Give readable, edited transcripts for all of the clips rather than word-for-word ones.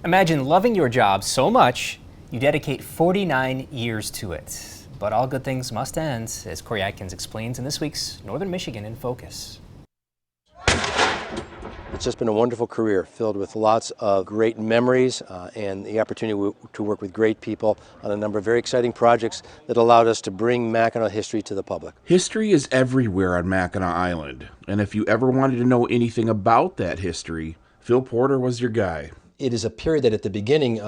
Imagine loving your job so much, you dedicate 49 years to it. But all good things must end, as Corey Atkins explains in this week's Northern Michigan in Focus. It's just been a wonderful career filled with lots of great memories and the opportunity to work with great people on a number of very exciting projects that allowed us to bring Mackinac history to the public. History is everywhere on Mackinac Island, and if you ever wanted to know anything about that history, Phil Porter was your guy. It is a period that at the beginning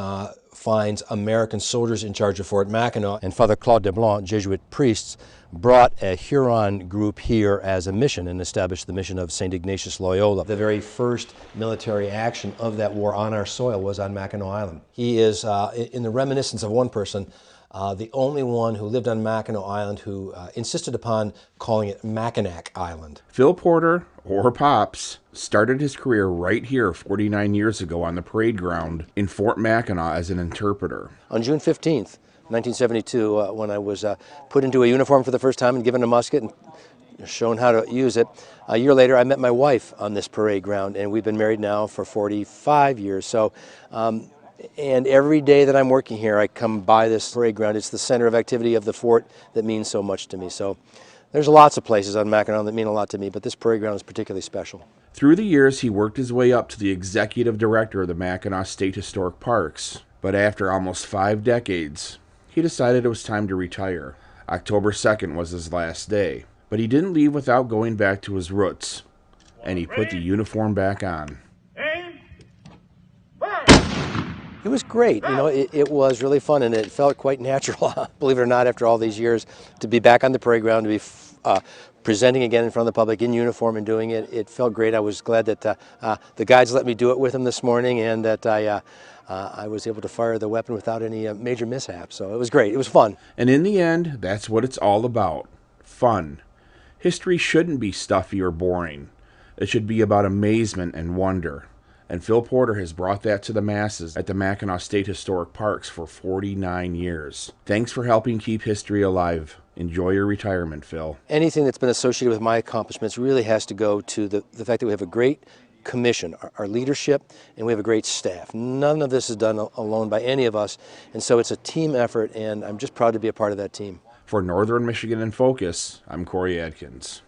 finds American soldiers in charge of Fort Mackinac, and Father Claude de Blanc, Jesuit priests, brought a Huron group here as a mission and established the mission of St. Ignatius Loyola. The very first military action of that war on our soil was on Mackinac Island. He is, in the reminiscence of one person, the only one who lived on Mackinac Island who insisted upon calling it Mackinac Island. Phil Porter, or Pops, started his career right here 49 years ago on the parade ground in Fort Mackinac as an interpreter. On June 15th, 1972, when I was put into a uniform for the first time and given a musket and shown how to use it, a year later I met my wife on this parade ground, and we've been married now for 45 years. So. And every day that I'm working here, I come by this parade ground. It's the center of activity of the fort that means so much to me. So there's lots of places on Mackinac that mean a lot to me, but this parade ground is particularly special. Through the years, he worked his way up to the executive director of the Mackinac State Historic Parks. But after almost 5 decades, he decided it was time to retire. October 2nd was his last day. But he didn't leave without going back to his roots, and he put the uniform back on. It was great. You know, it was really fun, and it felt quite natural, believe it or not, after all these years, to be back on the parade ground, to be presenting again in front of the public in uniform and doing it. It felt great. I was glad that the guides let me do it with them this morning, and that I was able to fire the weapon without any major mishaps. So it was great. It was fun. And in the end, that's what it's all about. Fun. History shouldn't be stuffy or boring. It should be about amazement and wonder. And Phil Porter has brought that to the masses at the Mackinac State Historic Parks for 49 years. Thanks for helping keep history alive. Enjoy your retirement, Phil. Anything that's been associated with my accomplishments really has to go to the fact that we have a great commission, our leadership, and we have a great staff. None of this is done alone by any of us, and so it's a team effort, and I'm just proud to be a part of that team. For Northern Michigan in Focus, I'm Corey Atkins.